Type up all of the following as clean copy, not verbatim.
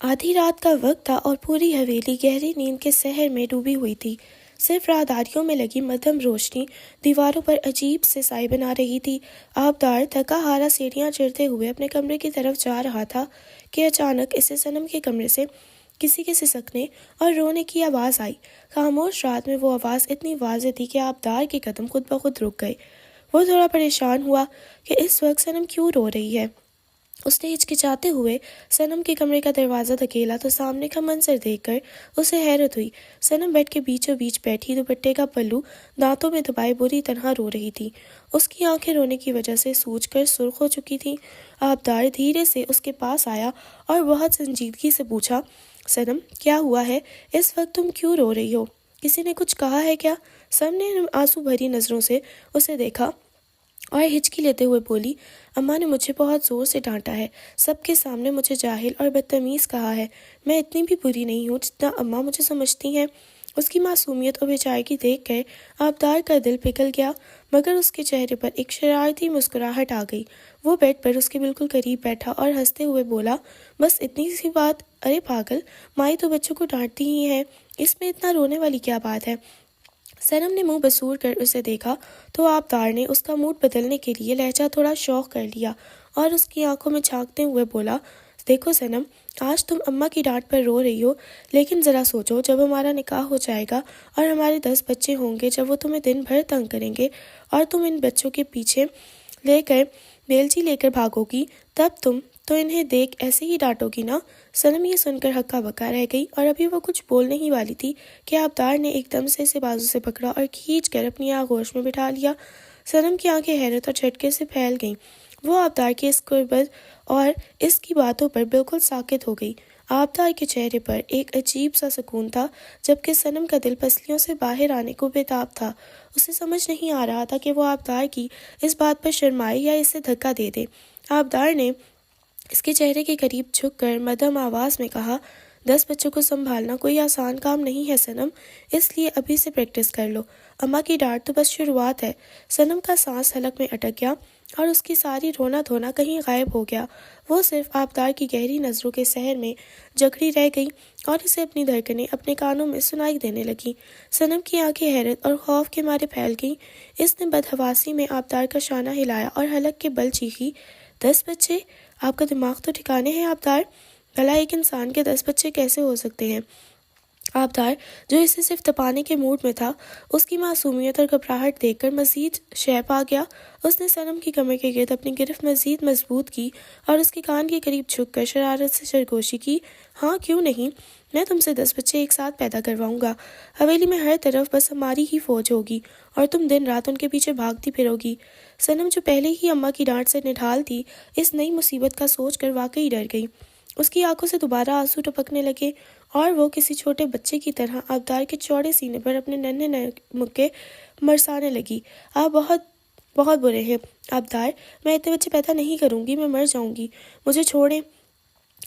آدھی رات کا وقت تھا اور پوری حویلی گہری نیند کے سحر میں ڈوبی ہوئی تھی۔ صرف راہداریوں میں لگی مدھم روشنی دیواروں پر عجیب سے سائے بنا رہی تھی۔ آبدار تھکا ہارا سیڑھیاں چڑھتے ہوئے اپنے کمرے کی طرف جا رہا تھا کہ اچانک اسے صنم کے کمرے سے کسی کے سسکنے اور رونے کی آواز آئی۔ خاموش رات میں وہ آواز اتنی واضح تھی کہ آبدار کے قدم خود بخود رک گئے۔ وہ تھوڑا پریشان ہوا کہ اس وقت صنم کیوں رو رہی ہے۔ اس نے ہچکچاتے ہوئے صنم کے کمرے کا دروازہ دھکیلا تو سامنے کا منظر دیکھ کر اسے حیرت ہوئی۔ صنم بیڈ کے بیچوں بیچ بیٹھی دوپٹے کا پلو دانتوں میں دبائے بری طرح رو رہی تھی۔ اس کی آنکھیں رونے کی وجہ سے سوج کر سرخ ہو چکی تھیں۔ آبدار دھیرے سے اس کے پاس آیا اور بہت سنجیدگی سے پوچھا، صنم کیا ہوا ہے؟ اس وقت تم کیوں رو رہی ہو؟ کسی نے کچھ کہا ہے کیا؟ صنم نے آنسو بھری نظروں سے اسے دیکھا اور ہچکی لیتے ہوئے بولی، اماں نے مجھے بہت زور سے ڈانٹا ہے، سب کے سامنے مجھے جاہل اور بدتمیز کہا ہے۔ میں اتنی بھی بری نہیں ہوں جتنا اماں مجھے سمجھتی ہیں۔ اس کی معصومیت اور بیچارگی دیکھ کر آبدار کا دل پگھل گیا، مگر اس کے چہرے پر ایک شرارتی مسکراہٹ آ گئی۔ وہ بیڈ پر اس کے بالکل قریب بیٹھا اور ہنستے ہوئے بولا، بس اتنی سی بات؟ ارے پاگل، مائی تو بچوں کو ڈانٹتی ہی ہے، اس میں اتنا رونے والی کیا بات ہے؟ صنم نے منہ بسور کر اسے دیکھا تو آبدار نے اس کا موڈ بدلنے کے لیے لہجہ تھوڑا شوخ کر لیا اور اس کی آنکھوں میں جھانکتے ہوئے بولا، دیکھو صنم، آج تم اماں کی ڈانٹ پر رو رہی ہو، لیکن ذرا سوچو، جب ہمارا نکاح ہو جائے گا اور ہمارے 10 بچے ہوں گے، جب وہ تمہیں دن بھر تنگ کریں گے اور تم ان بچوں کے پیچھے لے کر بیلچی لے کر بھاگو گی، تب تم تو انہیں دیکھ ایسے ہی ڈانٹو گی نا۔ صنم یہ سن کر ہکا بکا رہ گئی اور ابھی وہ کچھ بولنے ہی والی تھی کہ آبدار نے ایک دم سے اسے بازو سے پکڑا اور کھینچ کر اپنی آغوش میں بٹھا لیا۔ صنم کی آنکھیں حیرت اور جھٹکے سے پھیل گئیں۔ وہ آبدار کی اس قربت اور اس کی باتوں پر بالکل ساکت ہو گئی۔ آبدار کے چہرے پر ایک عجیب سا سکون تھا، جبکہ صنم کا دل پسلیوں سے باہر آنے کو بےتاب تھا۔ اسے سمجھ نہیں آ رہا تھا کہ وہ آبدار کی اس بات پر شرمائے یا اسے دھکا دے دے۔ آبدار نے اس کے چہرے کے قریب جھک کر مدھم آواز میں کہا، 10 بچوں کو سنبھالنا کوئی آسان کام نہیں ہے صنم، اس لیے ابھی سے پریکٹس کر لو، اماں کی ڈانٹ تو بس شروعات ہے۔ صنم کا سانس حلق میں اٹک گیا اور اس کی ساری رونا دھونا کہیں غائب ہو گیا۔ وہ صرف آبدار کی گہری نظروں کے سحر میں جکڑی رہ گئی اور اسے اپنی دھڑکنیں اپنے کانوں میں سنائی دینے لگیں۔ صنم کی آنکھیں حیرت اور خوف کے مارے پھیل گئیں۔ اس نے بدحواسی میں آبدار کا شانہ ہلایا اور حلق کے بل چیخی، 10 بچے؟ آپ کا دماغ تو ٹھکانے ہے آبدار، بھلا ایک انسان کے 10 بچے کیسے ہو سکتے ہیں؟ آبدار، جو اسے صرف تپانے کے موڈ میں تھا، اس کی معصومیت اور گھبراہٹ دیکھ کر مزید شیپ آ گیا۔ اس نے صنم کی کمر کے گرد اپنی گرفت مزید مضبوط کی اور اس کے کان کے قریب جھک کر شرارت سے سرگوشی کی، ہاں کیوں نہیں، میں تم سے 10 بچے ایک ساتھ پیدا کرواؤں گا۔ حویلی میں ہر طرف بس ہماری ہی فوج ہوگی اور تم دن رات ان کے پیچھے بھاگتی پھرو گی۔ صنم، جو پہلے ہی اماں کی ڈانٹ سے نڈھال تھی، اس نئی مصیبت کا سوچ کر واقعی ڈر گئی۔ اس کی آنکھوں سے دوبارہ آنسو ٹپکنے لگے اور وہ کسی چھوٹے بچے کی طرح آبدار کے چوڑے سینے پر اپنے ننھے مکے مرسانے لگی۔ آپ بہت بہت برے ہیں آبدار، میں اتنے بچے پیدا نہیں کروں گی، میں مر جاؤں گی، مجھے چھوڑیں۔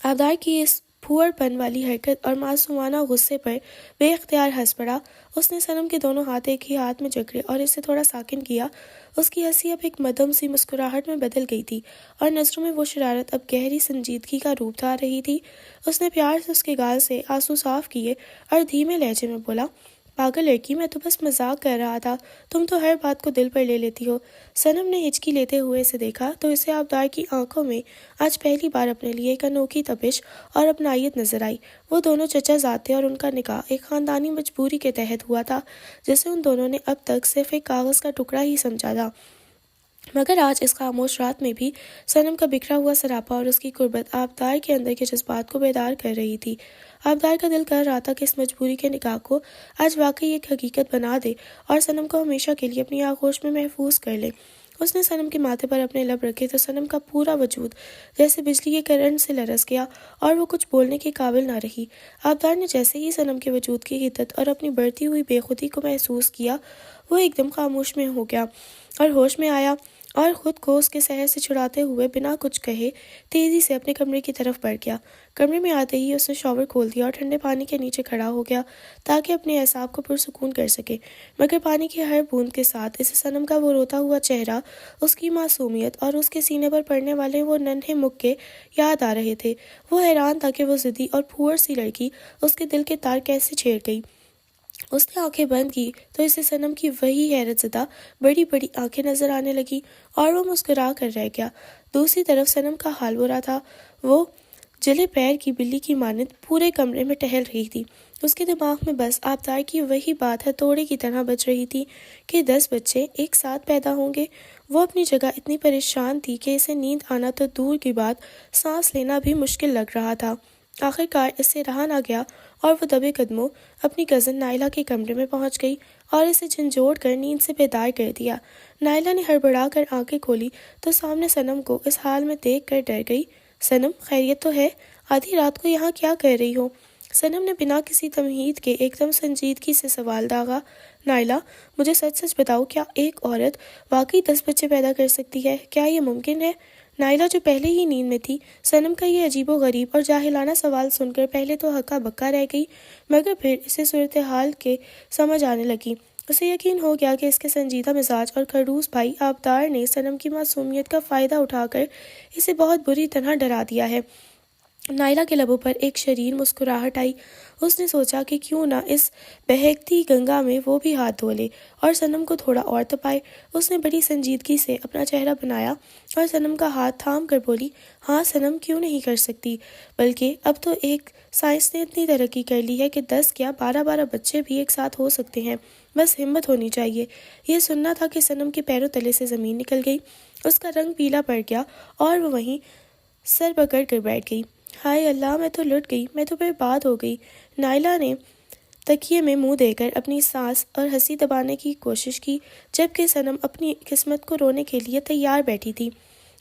آبدار کی اس پھوڑ پن والی حرکت اور معصومانہ غصے پر بے اختیار ہنس پڑا۔ اس نے صنم کے دونوں ہاتھ ایک ہی ہاتھ میں جکڑے اور اسے تھوڑا ساکن کیا۔ اس کی ہنسی اب ایک مدھم سی مسکراہٹ میں بدل گئی تھی اور نظروں میں وہ شرارت اب گہری سنجیدگی کا روپ دھار رہی تھی۔ اس نے پیار سے اس کے گال سے آنسو صاف کیے اور دھیمے لہجے میں بولا، پاگل لڑکی، میں تو بس مذاق کر رہا تھا، تم تو ہر بات کو دل پر لے لیتی ہو۔ صنم نے ہچکی لیتے ہوئے اسے دیکھا تو اسے آبدار کی آنکھوں میں آج پہلی بار اپنے لیے ایک انوکھی تپش اور اپنائیت نظر آئی۔ وہ دونوں چچا زادے اور ان کا نکاح ایک خاندانی مجبوری کے تحت ہوا تھا، جسے ان دونوں نے اب تک صرف ایک کاغذ کا ٹکڑا ہی سمجھا تھا۔ مگر آج اس خاموش رات میں بھی صنم کا بکھرا ہوا سراپا اور اس کی قربت آبدار کے اندر کے جذبات کو بیدار کر رہی تھی۔ آبدار کا دل کر رہا تھا کہ اس مجبوری کے نکاح کو آج واقعی ایک حقیقت بنا دے اور صنم کو ہمیشہ کے لیے اپنی آغوش میں محفوظ کر لے۔ اس نے صنم کے ماتھے پر اپنے لب رکھے تو صنم کا پورا وجود جیسے بجلی کے کرنٹ سے لرز گیا اور وہ کچھ بولنے کے قابل نہ رہی۔ آبدار نے جیسے ہی صنم کے وجود کی حدت اور اپنی بڑھتی ہوئی بے خودی کو محسوس کیا، وہ ایک دم خاموش میں ہو گیا اور ہوش میں آیا۔ اور خود کو اس کے سحر سے چھڑاتے ہوئے بنا کچھ کہے تیزی سے اپنے کمرے کی طرف بڑھ گیا۔ کمرے میں آتے ہی اس نے شاور کھول دیا اور ٹھنڈے پانی کے نیچے کھڑا ہو گیا تاکہ اپنے اعصاب کو پرسکون کر سکے، مگر پانی کی ہر بوند کے ساتھ اسے صنم کا وہ روتا ہوا چہرہ، اس کی معصومیت اور اس کے سینے پر پڑنے والے وہ ننھے مکے یاد آ رہے تھے۔ وہ حیران تھا کہ وہ ضدی اور پھوڑ سی لڑکی اس کے دل کے تار کیسے چھیڑ گئی۔ اس نے آنکھیں بند کی تو اسے صنم کی وہی حیرت زدہ بڑی بڑی آنکھیں نظر آنے لگی اور وہ مسکرا کر رہ گیا۔ دوسری طرف صنم کا حال برا تھا۔ وہ جلے پیر کی بلی کی مانند پورے کمرے میں ٹہل رہی تھی۔ اس کے دماغ میں بس آبدار کی وہی بات ہتھوڑے کی طرح بج رہی تھی کہ 10 بچے ایک ساتھ پیدا ہوں گے۔ وہ اپنی جگہ اتنی پریشان تھی کہ اسے نیند آنا تو دور کی بات، سانس لینا بھی مشکل لگ رہا تھا۔ آخرکار اس سے رہا نہ گیا اور وہ دبے قدموں اپنی کزن نائلہ کے کمرے میں پہنچ گئی اور اسے جھنجھوڑ کر نیند سے بیدار کر دیا۔ نائلہ نے ہڑبڑا کر آنکھیں کھولی تو سامنے صنم کو اس حال میں دیکھ کر ڈر گئی۔ صنم، خیریت تو ہے؟ آدھی رات کو یہاں کیا کر رہی ہو؟ صنم نے بنا کسی تمہید کے ایک دم سنجیدگی سے سوال داغا۔ نائلہ، مجھے سچ سچ بتاؤ، کیا ایک عورت واقعی 10 بچے پیدا کر سکتی ہے؟ کیا یہ ممکن ہے؟ نائلہ جو پہلے ہی نیند میں تھی، صنم کا یہ عجیب و غریب اور جاہلانہ سوال سن کر پہلے تو ہکا بکا رہ گئی، مگر پھر اسے صورتحال کے سمجھ آنے لگی۔ اسے یقین ہو گیا کہ اس کے سنجیدہ مزاج اور خڑوس بھائی آبدار نے صنم کی معصومیت کا فائدہ اٹھا کر اسے بہت بری طرح ڈرا دیا ہے۔ نائلہ کے لبوں پر ایک شریر مسکراہٹ آئی۔ اس نے سوچا کہ کیوں نہ اس بہکتی گنگا میں وہ بھی ہاتھ دھو لے اور صنم کو تھوڑا اور تپائے۔ اس نے بڑی سنجیدگی سے اپنا چہرہ بنایا اور صنم کا ہاتھ تھام کر بولی، ہاں صنم، کیوں نہیں کر سکتی؟ بلکہ اب تو ایک سائنس نے اتنی ترقی کر لی ہے کہ 10 کیا 12 بچے بھی ایک ساتھ ہو سکتے ہیں، بس ہمت ہونی چاہیے۔ یہ سننا تھا کہ صنم کے پیروں تلے سے زمین نکل گئی، اس کا رنگ پیلا پڑ گیا اور وہ وہیں سر پکڑ کر بیٹھ گئی۔ ہائے اللہ، میں تو لٹ گئی، میں تو برباد ہو گئی۔ نائلہ نے تکیے میں منہ دے کر اپنی سانس اور ہنسی دبانے کی کوشش کی، جبکہ صنم اپنی قسمت کو رونے کے لیے تیار بیٹھی تھی۔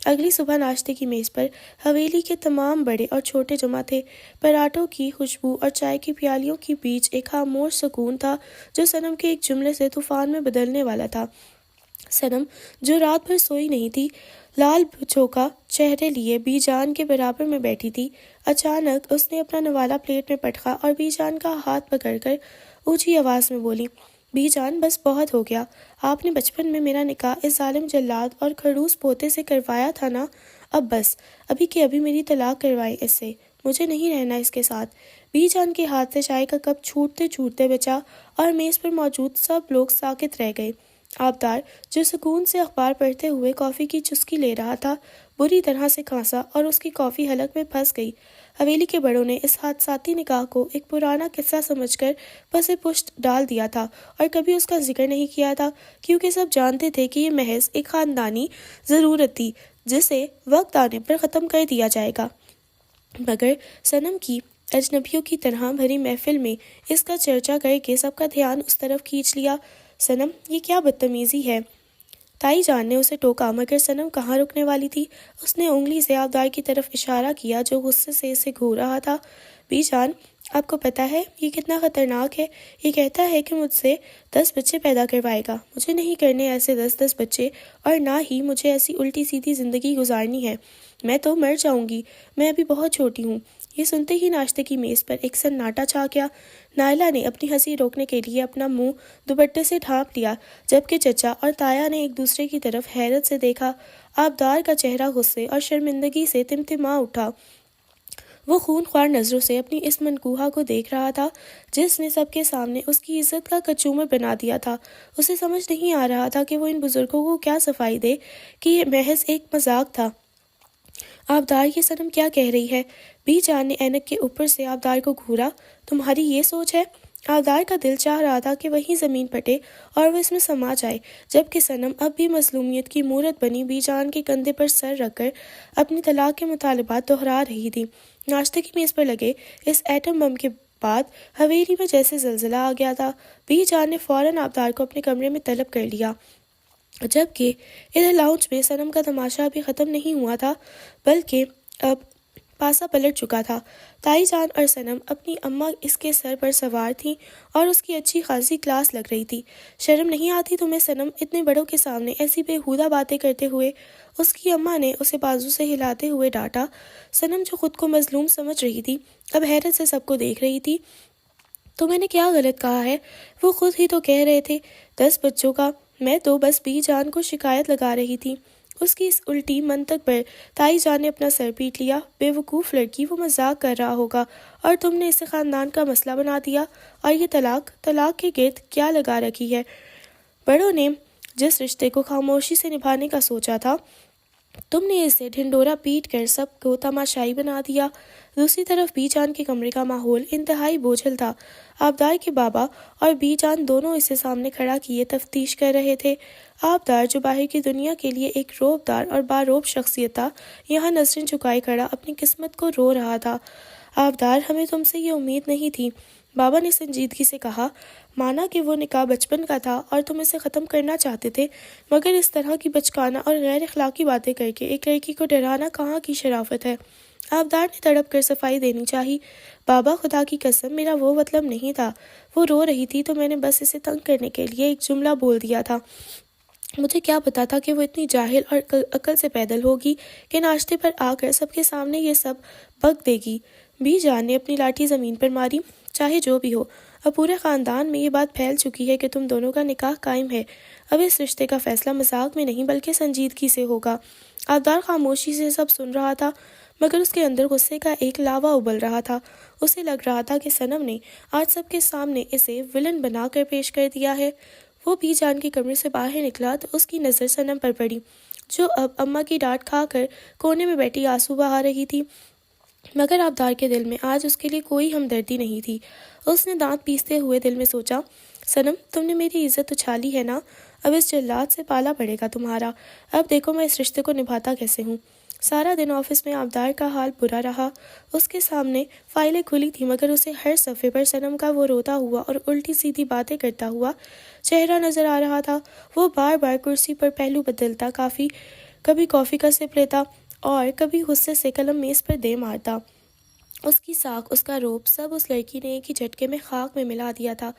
اگلی صبح ناشتے کی میز پر حویلی کے تمام بڑے اور چھوٹے جمع تھے۔ پراٹھوں کی خوشبو اور چائے کی پیالیوں کے بیچ ایک خاموش سکون تھا جو صنم کے ایک جملے سے طوفان میں بدلنے والا تھا۔ صنم، جو رات بھر سوئی نہیں تھی، لال چوکا چہرے لیے بی جان کے برابر میں بیٹھی تھی۔ اچانک اس نے اپنا نوالا پلیٹ میں پٹخا اور بی جان کا ہاتھ پکڑ کر اونچی آواز میں بولی، بی جان، بس بہت ہو گیا۔ آپ نے بچپن میں میرا نکاح اس ظالم جلاد اور کھڑوس پوتے سے کروایا تھا نا، اب بس، ابھی کے ابھی میری طلاق کروائیں اس سے، مجھے نہیں رہنا اس کے ساتھ۔ بی جان کے ہاتھ سے چائے کا کپ چھوٹتے چھوٹتے بچا اور میز پر موجود سب لوگ ساکت رہ گئے۔ آبدار، جو سکون سے اخبار پڑھتے ہوئے کافی کی چسکی لے رہا تھا، بری طرح سے کھانسا اور اس کی کافی حلق میں پھنس گئی۔ حویلی کے بڑوں نے اس حادثاتی نکاح کو ایک پرانا قصہ سمجھ کر پس پشت ڈال دیا تھا اور کبھی اس کا ذکر نہیں کیا تھا، کیونکہ سب جانتے تھے کہ یہ محض ایک خاندانی ضرورت تھی جسے وقت آنے پر ختم کر دیا جائے گا۔ مگر صنم کی اجنبیوں کی طرح بھری محفل میں اس کا چرچا کر کے سب کا دھیان اس طرف کھینچ لیا۔ صنم، یہ کیا بدتمیزی ہے؟ تائی جان نے اسے ٹوکا، مگر صنم کہاں رکنے والی تھی۔ اس نے انگلی سے آبدار کی طرف اشارہ کیا جو غصے سے اسے گھور رہا تھا۔ بی جان، آپ کو پتہ ہے یہ کتنا خطرناک ہے؟ یہ کہتا ہے کہ مجھ سے 10 بچے پیدا کروائے گا۔ مجھے نہیں کرنے ایسے 10 بچے، اور نہ ہی مجھے ایسی الٹی سیدھی زندگی گزارنی ہے۔ میں تو مر جاؤں گی، میں ابھی بہت چھوٹی ہوں۔ یہ سنتے ہی ناشتے کی میز پر ایک سناٹا چھا گیا۔ نائلہ نے اپنی ہنسی روکنے کے لیے اپنا منہ دوپٹے سے ڈھانپ لیا، جبکہ چچا اور تایا نے ایک دوسرے کی طرف حیرت سے دیکھا۔ آبدار کا چہرہ غصے اور شرمندگی سے تمتما اٹھا۔ وہ خون خوار نظروں سے اپنی اس منکوہا کو دیکھ رہا تھا جس نے سب کے سامنے اس کی عزت کا کچومر بنا دیا تھا۔ اسے سمجھ نہیں آ رہا تھا کہ وہ ان بزرگوں کو کیا صفائی دے کہ یہ محض ایک مذاق تھا۔ آبدار، یہ صنم کیا کہہ رہی ہے؟ بی جان نے اینک کے اوپر سے آبدار کو گھورا۔ تمہاری یہ سوچ ہے؟ آبدار کا دل چاہ رہا تھا کہ وہیں زمین پٹے اور وہ اس میں سما جائے، جبکہ صنم اب بھی مظلومیت کی مورت بنی بی جان کے کندھے پر سر رکھ کر اپنی طلاق کے مطالبات دہرا رہی تھی۔ ناشتے کی میز پر لگے اس ایٹم بم کے بعد حویلی میں جیسے زلزلہ آ گیا تھا۔ بی جان نے فوراً آبدار کو اپنے کمرے میں طلب کر لیا، جبکہ ادھر لاؤنج میں صنم کا تماشا ابھی ختم نہیں ہوا تھا، بلکہ اب پاسا پلٹ چکا تھا۔ تائی جان اور صنم اپنی اماں اس کے سر پر سوار تھیں اور اس کی اچھی خاصی کلاس لگ رہی تھی۔ شرم نہیں آتی تمہیں صنم، اتنے بڑوں کے سامنے ایسی بیہودہ باتیں کرتے ہوئے؟ اس کی اماں نے اسے بازو سے ہلاتے ہوئے ڈانٹا۔ صنم جو خود کو مظلوم سمجھ رہی تھی اب حیرت سے سب کو دیکھ رہی تھی۔ تو میں نے کیا غلط کہا ہے؟ وہ خود ہی تو کہہ رہے تھے 10 بچوں کا، میں تو بس بی جان کو شکایت لگا رہی تھی۔ اس کی اس الٹی منطق پر تائی جان نے اپنا سر پیٹ لیا۔ بے وقوف لڑکی، وہ مذاق کر رہا ہوگا اور تم نے اسے خاندان کا مسئلہ بنا دیا۔ اور یہ طلاق کے گرد کیا لگا رکھی ہے؟ بڑوں نے جس رشتے کو خاموشی سے نبھانے کا سوچا تھا، تم نے اسے ڈھنڈورا پیٹ کر سب کو تماشائی بنا دیا۔ دوسری طرف بی جان کے کمرے کا ماحول انتہائی بوجھل تھا۔ آبدار کے بابا اور بی جان دونوں اسے سامنے کھڑا کیے تفتیش کر رہے تھے۔ آبدار جو باہر کی دنیا کے لیے ایک روبدار اور باروب شخصیت تھا، یہاں نظریں جھکائے کھڑا اپنی قسمت کو رو رہا تھا۔ آبدار، ہمیں تم سے یہ امید نہیں تھی، بابا نے سنجیدگی سے کہا۔ مانا کہ وہ نکاح بچپن کا تھا اور تم اسے ختم کرنا چاہتے تھے، مگر اس طرح کی بچکانہ اور غیر اخلاقی باتیں کر کے ایک لڑکی کو ڈرانا کہاں کی شرافت ہے؟ آبدار نے تڑپ کر صفائی دینی چاہی۔ بابا، خدا کی قسم میرا وہ مطلب نہیں تھا۔ وہ رو رہی تھی تو میں نے بس اسے تنگ کرنے کے لیے ایک جملہ بول دیا تھا۔ مجھے کیا پتا تھا کہ وہ اتنی جاہل اور عقل سے پیدل ہوگی کہ ناشتے پر آ کر سب کے سامنے یہ سب بک دے گی۔ بی جان نے اپنی لاٹھی زمین پر ماری۔ چاہے جو بھی ہو، اب پورے خاندان میں یہ بات پھیل چکی ہے کہ تم دونوں کا نکاح قائم ہے۔ اب اس رشتے کا فیصلہ مذاق میں نہیں بلکہ سنجیدگی سے ہوگا۔ آبدار خاموشی سے سب سن رہا تھا، مگر اس کے اندر غصے کا ایک لاوا ابل رہا تھا۔ اسے لگ رہا تھا کہ صنم نے آج سب کے سامنے اسے ولن بنا کر پیش کر دیا ہے۔ وہ بی جان کے کمرے سے باہر نکلا تو اس کی نظر صنم پر پڑی، جو اب اماں کی ڈانٹ کھا کر کونے میں بیٹھی آنسو بہا رہی تھی، مگر آبدار کے دل میں آج اس کے لیے کوئی ہمدردی نہیں تھی۔ اس نے دانت پیستے ہوئے دل میں سوچا، صنم، تم نے میری عزت اچھالی ہے نا؟ اب اس جلاد سے پالا پڑے گا تمہارا۔ اب دیکھو میں اس رشتے کو نبھاتا کیسے ہوں۔ سارا دن آفس میں آبدار کا حال برا رہا۔ اس کے سامنے فائلیں کھلی تھی، مگر اسے ہر صفحے پر صنم کا وہ روتا ہوا اور الٹی سیدھی باتیں کرتا ہوا چہرہ نظر آ رہا تھا۔ وہ بار بار کرسی پر پہلو بدلتا، کبھی کافی کا سپ لیتا اور کبھی غصے سے قلم میز پر دے مارتا۔ اس کی ساکھ، اس کا روب، سب اس لڑکی نے ایک ہی جھٹکے میں خاک میں ملا دیا تھا۔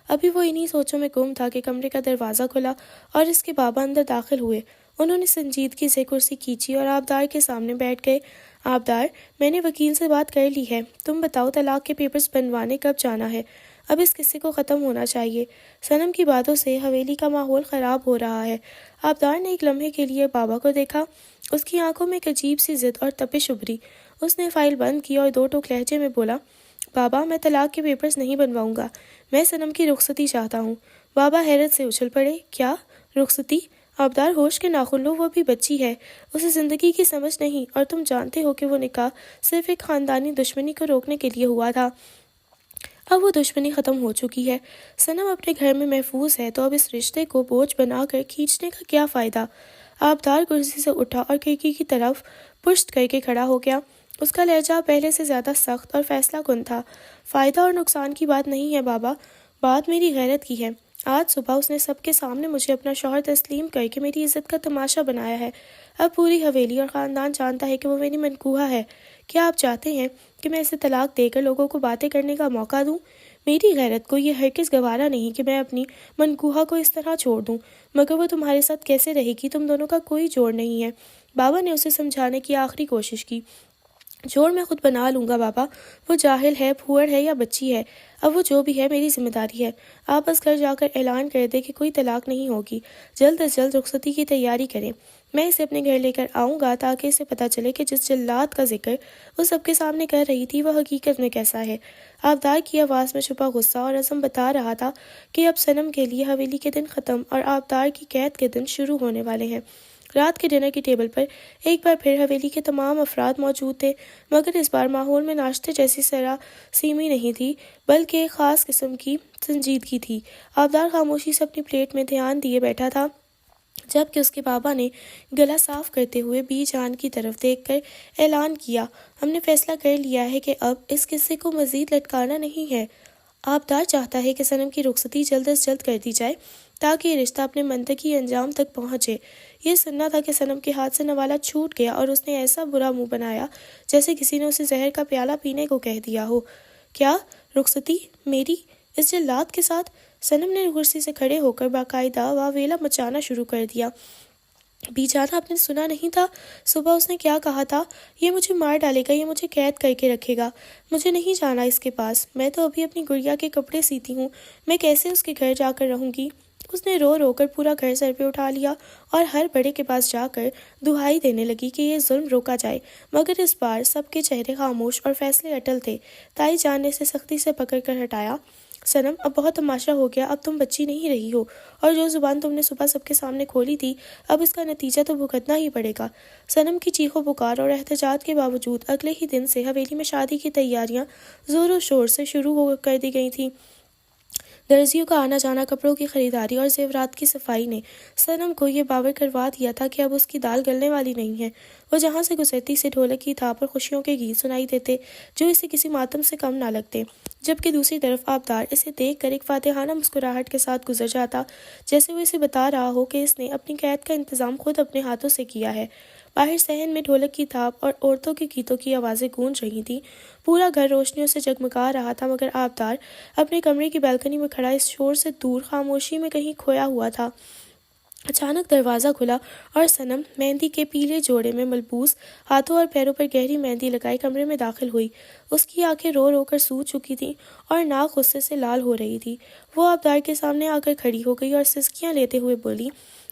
ابھی وہ انہی سوچوں میں گم تھا کہ کمرے کا دروازہ کھلا اور اس کے بابا اندر داخل ہوئے۔ انہوں نے سنجیدگی سے کرسی کھینچی اور آبدار کے سامنے بیٹھ گئے۔ آبدار، میں نے وکیل سے بات کر لی ہے، تم بتاؤ طلاق کے پیپرز بنوانے کب جانا ہے؟ اب اس قصے کو ختم ہونا چاہیے۔ صنم کی باتوں سے حویلی کا ماحول خراب ہو رہا ہے۔ آبدار نے ایک لمحے کے لیے بابا کو دیکھا۔ اس کی آنکھوں میں ایک عجیب سی ضد اور تپش ابھری۔ اس نے فائل بند کی اور دو ٹوک لہجے میں بولا، بابا، میں طلاق کے پیپرز نہیں بنواؤں گا، میں صنم کی رخصتی چاہتا ہوں۔ بابا حیرت سے اچھل پڑے، کیا رخصتی؟ آبدار، ہوش کے ناخن لو، وہ بھی بچی ہے، اسے زندگی کی سمجھ نہیں، اور تم جانتے ہو کہ وہ نکاح صرف ایک خاندانی دشمنی کو روکنے کے لیے ہوا تھا۔ اب وہ دشمنی ختم ہو چکی ہے، صنم اپنے گھر میں محفوظ ہے، تو اب اس رشتے کو بوجھ بنا کر کھینچنے کا کیا فائدہ؟ آبدار کرسی سے اٹھا اور کھڑکی کی طرف پشت کر کے کھڑا ہو گیا۔ اس کا لہجہ پہلے سے زیادہ سخت اور فیصلہ کن تھا۔ فائدہ اور نقصان کی بات نہیں ہے بابا، بات میری غیرت کی ہے۔ آج صبح اس نے سب کے سامنے مجھے اپنا شوہر تسلیم کر کے میری عزت کا تماشا بنایا ہے۔ اب پوری حویلی اور خاندان جانتا ہے کہ وہ میری منکوہا ہے۔ کیا آپ چاہتے ہیں کہ میں اسے طلاق دے کر لوگوں کو باتیں کرنے کا موقع دوں؟ میری غیرت کو یہ ہرگز گوارا نہیں کہ میں اپنی منکوہا کو اس طرح چھوڑ دوں، مگر وہ تمہارے ساتھ کیسے رہے گی؟ تم دونوں کا کوئی جوڑ نہیں ہے۔ بابا نے اسے سمجھانے کی آخری کوشش کی۔ جوڑ میں خود بنا لوں گا بابا، وہ جاہل ہے، پھوڑ ہے یا بچی ہے، اب وہ جو بھی ہے میری ذمہ داری ہے۔ آپ بس گھر جا کر اعلان کر دیں کہ کوئی طلاق نہیں ہوگی، جلد از جلد رخصتی کی تیاری کریں۔ میں اسے اپنے گھر لے کر آؤں گا تاکہ اسے پتہ چلے کہ جس جلاد کا ذکر وہ سب کے سامنے کر رہی تھی وہ حقیقت میں کیسا ہے۔ آبدار کی آواز میں چھپا غصہ اور عزم بتا رہا تھا کہ اب صنم کے لیے حویلی کے دن ختم اور آبدار کی قید کے دن شروع ہونے والے ہیں۔ رات کے ڈنر کی ٹیبل پر ایک بار پھر حویلی کے تمام افراد موجود تھے، مگر اس بار ماحول میں ناشتے جیسی سراسیمی نہیں تھی، بلکہ ایک خاص قسم کی سنجیدگی تھی۔ آبدار خاموشی سے اپنی پلیٹ میں دھیان دیے بیٹھا تھا، جبکہ اس کے بابا نے گلا صاف کرتے ہوئے بی جان کی طرف دیکھ کر اعلان کیا، ہم نے فیصلہ کر لیا ہے کہ اب اس قصے کو مزید لٹکانا نہیں ہے۔ آبدار چاہتا ہے کہ صنم کی رخصتی جلد از جلد کر دی جائے، تاکہ یہ رشتہ اپنے منطقی انجام تک پہنچے۔ یہ سننا تھا کہ صنم کے ہاتھ سے نوالا چھوٹ گیا اور اس نے ایسا برا منہ بنایا جیسے کسی نے اسے زہر کا پیالہ پینے کو کہہ دیا ہو۔ کیا رخصتی میری اس جلاد کے ساتھ؟ صنم نے کرسی سے کھڑے ہو کر باقاعدہ واویلا مچانا شروع کر دیا۔ بی جانا، آپ نے سنا نہیں تھا؟ صبح اس نے کیا کہا تھا؟ یہ مجھے مار ڈالے گا، یہ مجھے قید کر کے رکھے گا۔ مجھے نہیں جانا اس کے پاس، میں تو ابھی اپنی گڑیا کے کپڑے سیتی ہوں، میں کیسے اس کے گھر جا کر رہوں گی؟ اس نے رو رو کر پورا گھر سر پہ اٹھا لیا اور ہر بڑے کے پاس جا کر دہائی دینے لگی کہ یہ ظلم روکا جائے، مگر اس بار سب کے چہرے خاموش اور فیصلے اٹل تھے۔ تائی جان نے اسے سختی سے پکڑ کر ہٹایا۔ صنم، اب بہت تماشا ہو گیا، اب تم بچی نہیں رہی ہو، اور جو زبان تم نے صبح سب کے سامنے کھولی تھی اب اس کا نتیجہ تو بھگتنا ہی پڑے گا۔ صنم کی چیخ و پکار اور احتجاج کے باوجود اگلے ہی دن سے حویلی میں شادی کی تیاریاں زور و شور سے شروع ہو کر دی گئی تھیں۔ درزیوں کا آنا جانا، کپڑوں کی خریداری اور زیورات کی صفائی نے صنم کو یہ باور کروا دیا تھا کہ اب اس کی دال گلنے والی نہیں ہے۔ وہ جہاں سے گزرتی سے ڈھولک کی تھاپ اور خوشیوں کے گیت سنائی دیتے جو اسے کسی ماتم سے کم نہ لگتے، جبکہ دوسری طرف آبدار اسے دیکھ کر ایک فاتحانہ مسکراہٹ کے ساتھ گزر جاتا، جیسے وہ اسے بتا رہا ہو کہ اس نے اپنی قید کا انتظام خود اپنے ہاتھوں سے کیا ہے۔ باہر صحن میں ڈھولک کی تھاپ اور عورتوں کے گیتوں کی آوازیں گونج رہی تھیں۔ پورا گھر روشنیوں سے جگمگا رہا تھا، مگر آبدار اپنے کمرے کی بالکنی میں کھڑا اس شور سے دور خاموشی میں کہیں کھویا ہوا تھا۔ اچانک دروازہ کھلا اور صنم مہندی کے پیلے جوڑے میں ملبوس، ہاتھوں اور پیروں پر گہری مہندی لگائے کمرے میں داخل ہوئی۔ اس کی آنکھیں رو رو کر سوج چکی تھیں اور ناک غصے سے لال ہو رہی تھی۔ وہ آبدار کے سامنے آ کر کھڑی ہو گئی اور سسکیاں لیتے ہوئے بولی،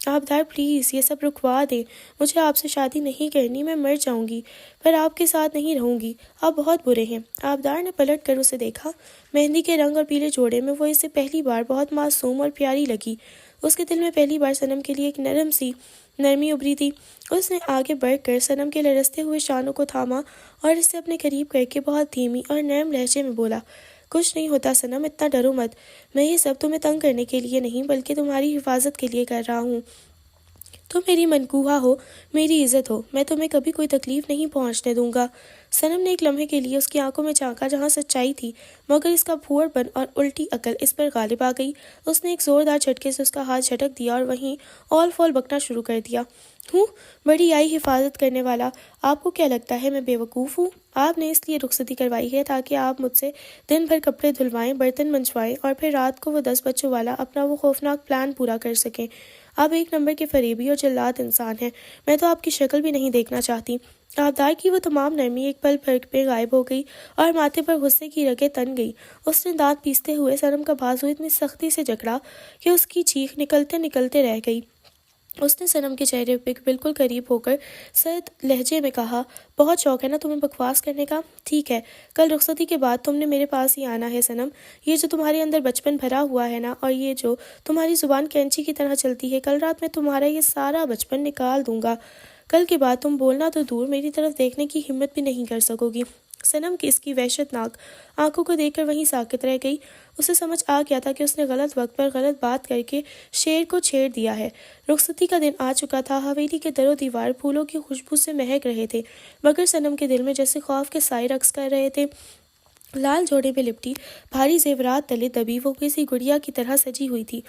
آبدار پلیز یہ سب رکوا دیں، مجھے آپ سے شادی نہیں کرنی، میں مر جاؤں گی پر آپ کے ساتھ نہیں رہوں گی، آپ بہت برے ہیں۔ آبدار نے پلٹ کر اسے دیکھا۔ مہندی کے رنگ اور پیلے جوڑے میں وہ اسے پہلی بار بہت معصوم اور پیاری لگی۔ اس کے دل میں پہلی بار صنم کے لیے ایک نرمی ابھری تھی۔ اس نے آگے بڑھ کر صنم کے لرزتے ہوئے شانوں کو تھاما اور اسے اپنے قریب کر کے بہت دھیمی اور نرم لہجے میں بولا، کچھ نہیں ہوتا صنم، اتنا ڈرو مت، میں یہ سب تمہیں تنگ کرنے کے لیے نہیں بلکہ تمہاری حفاظت کے لیے کر رہا ہوں۔ تم میری منکوحہ ہو، میری عزت ہو، میں تمہیں کبھی کوئی تکلیف نہیں پہنچنے دوں گا۔ صنم نے ایک لمحے کے لیے اس کی آنکھوں میں جھانکا جہاں سچائی تھی، مگر اس کا پھوڑ پن اور الٹی عقل اس پر غالب آ گئی۔ اس نے ایک زوردار جھٹکے سے اس کا ہاتھ جھٹک دیا اور وہیں اول فول بکنا شروع کر دیا۔ ہوں، بڑی آئی حفاظت کرنے والا، آپ کو کیا لگتا ہے میں بے وقوف ہوں؟ آپ نے اس لیے رخصتی کروائی ہے تاکہ آپ مجھ سے دن بھر کپڑے دھلوائیں، برتن منجوائیں اور پھر رات کو وہ 10 بچوں والا اپنا وہ خوفناک پلان پورا کر سکیں۔ آپ ایک نمبر کے فریبی اور جلاد انسان ہیں، میں تو آپ کی شکل بھی نہیں دیکھنا چاہتی۔ آبدار کی وہ تمام نرمی ایک پل بھر میں غائب ہو گئی اور ماتھے پر غصے کی رگیں تن گئی۔ اس نے دانت پیستے ہوئے صنم کا بازو اتنی سختی سے جکڑا کہ اس کی چیخ نکلتے نکلتے رہ گئی۔ اس نے صنم کے چہرے پہ بالکل قریب ہو کر سرد لہجے میں کہا، بہت شوق ہے نا تمہیں بکواس کرنے کا؟ ٹھیک ہے، کل رخصتی کے بعد تم نے میرے پاس ہی آنا ہے صنم۔ یہ جو تمہارے اندر بچپن بھرا ہوا ہے نا، اور یہ جو تمہاری زبان کینچی کی طرح چلتی ہے، کل رات میں تمہارا یہ سارا بچپن نکال دوں گا۔ کل کے بعد تم بولنا تو دور میری طرف دیکھنے کی ہمت بھی نہیں کر سکو گی۔ صنم کی اس کی وحشت ناک آنکھوں کو دیکھ کر وہیں ساکت رہ گئی۔ اسے سمجھ آ گیا تھا کہ اس نے غلط وقت پر غلط بات کر کے شیر کو چھیڑ دیا ہے۔ رخصتی کا دن آ چکا تھا، حویلی کے در و دیوار پھولوں کی خوشبو سے مہک رہے تھے، مگر صنم کے دل میں جیسے خوف کے سائے رقص کر رہے تھے۔ لال جوڑے میں لپٹی بھاری زیورات تلے دبی وہ کسی گڑیا کی طرح سجی ہوئی تھی،